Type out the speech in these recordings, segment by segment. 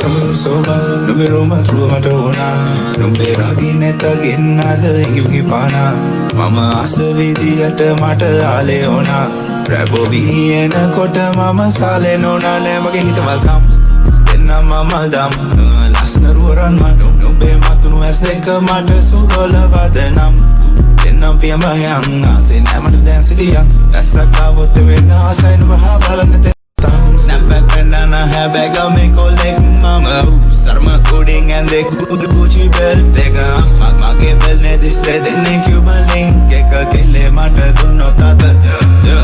Samu soba, numero matru matona. Numbera gineta ginada ingi pana. Mama asavidi at mata aleona. Rabo viena kota mama sale nona le mage hita welcome. Denna mama dam, lasna ruran manu. Numbe matunu asdeka mata surola vadanam. Denna piyama yang, ase namata density yang. Lasa kavote vena asain bahabalan. Snap back bandana, hair bag, I make all leg mama. Sarma coding and they Gucci belt. Take a mage bell, ne this red, ne Cuban link. Keka kele mata, dunno tata. Yeah.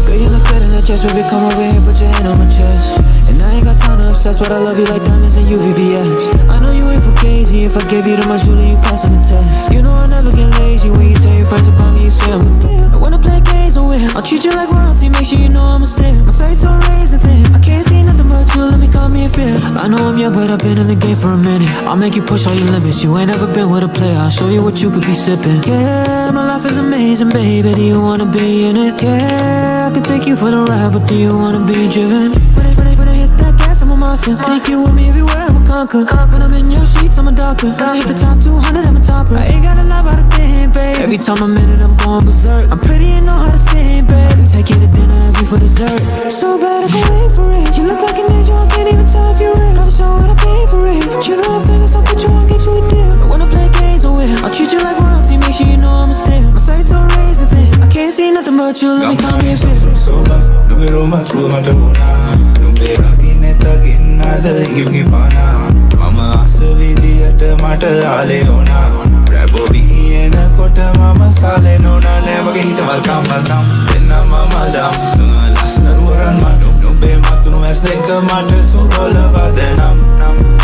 Girl, you look good in that dress, baby, come over here, put your hand on my chest. And I ain't got time to obsess, but I love you like diamonds and UVVS. I know you ain't for crazy, if I gave you the much, will you pass on the test? You know I never get lazy, when you tell your friends about me, you say I'm a player. I wanna play games or win, I'll treat you like royalty, make sure you know I'm a stare. My sights on razor thin, I can't see nothing but you, let me call me a fear. I know I'm young, but I've been in the game for a minute. I'll make you push all your limits, you ain't ever been with a player, I'll show you what you could be sipping. Yeah, my life is amazing, baby, do you wanna be in it? Yeah, I could take you for the ride, but do you wanna be driven? When I hit that gas, I'm a monster. Take you with me everywhere, I'm a conquer. When I'm in your sheets, I'm a doctor. When I hit the top 200, I'm a topper. I ain't got a lot about a thing, babe. Every time I'm in it, I'm going berserk. I'm pretty and know how to sing, babe. I can take you to dinner, have you for dessert. So bad, I can wait for it. You look like an angel, I can't even tell if you're real. I'm sure when I pay for it. You know I'm famous, I'll put you on, get you a deal. I wanna play games or win, I'll treat you like royalty, make sure you know I'm a steal. My sights on razor thin, I can't see nothing but you, let me call me a fit. Soba, numero matru matona. Numbera gineta ginada ingi pana. Mama asavidi at mata aleona. Rabo viena kota mama sale nona le mage hita welcome. Denna mama dam, lasna ruran manu. Numbe matunu asdeka mata surola vadanam.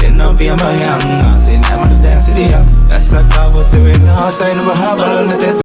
Denna piyama yang, ase namata density yang. Lasa kavote vena asain bahabalan.